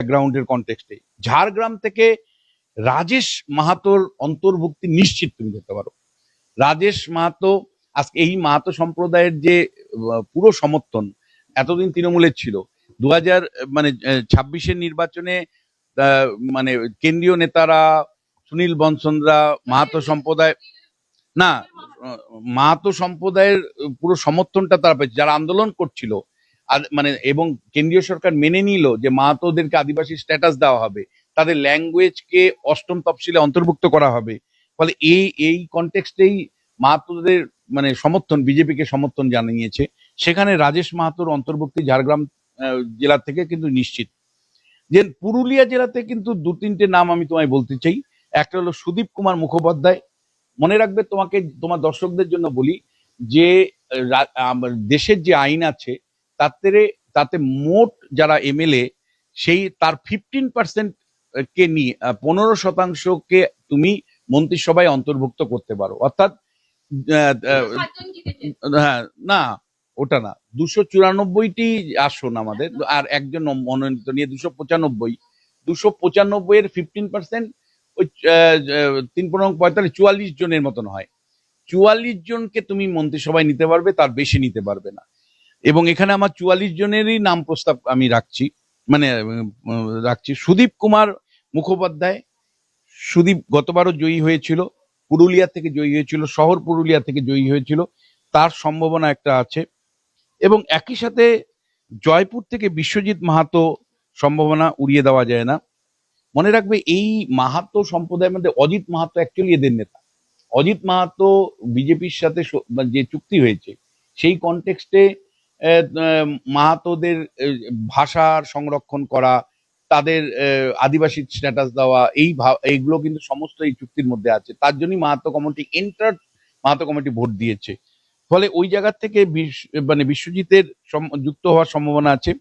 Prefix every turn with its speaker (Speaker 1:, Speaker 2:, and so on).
Speaker 1: ব্যাকগ্রাউন্ডের কনটেক্সটে। ঝাড়গ্রাম থেকে রাজেশ মাহাতোর অন্তর্ভুক্তি নিশ্চিত তুমি করতে পারো। রাজেশ মাহাতো আজকে এই মাহাতো সম্প্রদায়ের যে পুরো সমর্থন এতদিন তৃণমূলের ছিল, 2026-এর নির্বাচনে মানে কেন্দ্রীয় নেতারা, সুনীল বনসনরা, মাহাতো সম্প্রদায় না, মাহাতো সম্প্রদায়ের পুরো সমর্থনটা তারা পেয়েছে যারা আন্দোলন করছিল। আর মানে এবং কেন্দ্রীয় সরকার মেনে নিল যে মাহাতোদেরকে আদিবাসী স্ট্যাটাস দেওয়া হবে, তাদের ল্যাঙ্গুয়েজকে অষ্টম তফসিলে অন্তর্ভুক্ত করা হবে। ফলে এই কনটেক্সটেই মাহাতোদের মানে সমর্থন, বিজেপিকে সমর্থন জানিয়েছে। সেখানে রাজেশ মাহাতোর অন্তর্ভুক্তি ঝাড়গ্রাম জেলা থেকে কিন্তু নিশ্চিত। যে পুরুলিয়া জেলাতে কিন্তু দু তিনটে নাম আমি তোমায় বলতে চাই। একটা হলো সুদীপ কুমার মুখোপাধ্যায়। মনে রাখবে, তোমাকে তোমার দর্শকদের জন্য বলি যে দেশের যে আইন আছে তাতে মোট যারা এমএলএ সেই তার 15% কে নিয়ে 15%কে তুমি মন্ত্রিসভায় অন্তর্ভুক্ত করতে পারো। অর্থাৎ হ্যাঁ, না ওটা না, 294টি আসন আমাদের, আর একজন মনোনীত নিয়ে 295 এর 15% ওই 3-15-45 44 জনের মতন হয়। 44 জনকে তুমি মন্ত্রিসভায় নিতে পারবে, তার বেশি নিতে পারবে না। এবং এখানে আমার 44 জনেরই নাম প্রস্তাব আমি রাখছি, সুদীপ কুমার মুখোপাধ্যায়। সুদীপ গতবারও জয়ী হয়েছিল, পুরুলিয়া থেকে জয়ী হয়েছিল, শহর পুরুলিয়া থেকে জয়ী হয়েছিল, তার সম্ভাবনা একটা আছে। এবং একই সাথে জয়পুর থেকে বিশ্বজিৎ মাহাতো, সম্ভাবনা উড়িয়ে দেওয়া যায় না। মনে রাখবে, এই মাহাতো সম্প্রদায়ের মধ্যে অজিত মাহাতো অ্যাকচুয়ালি এদের নেতা। অজিত মাহাতো বিজেপির সাথে যে চুক্তি হয়েছে সেই কনটেক্সটে মাহাতোদের ভাষার সংরক্ষণ করা, তাদের আদিবাসী স্ট্যাটাস দেওয়া, এইগুলো কিন্তু সমস্ত এই চুক্তির মধ্যে আছে। তার জন্যই মাহাতো কমিটি ভোট দিয়েছে। ফলে ওই জায়গা থেকে বিশ্বজিতের যুক্ত হওয়ার সম্ভাবনা আছে।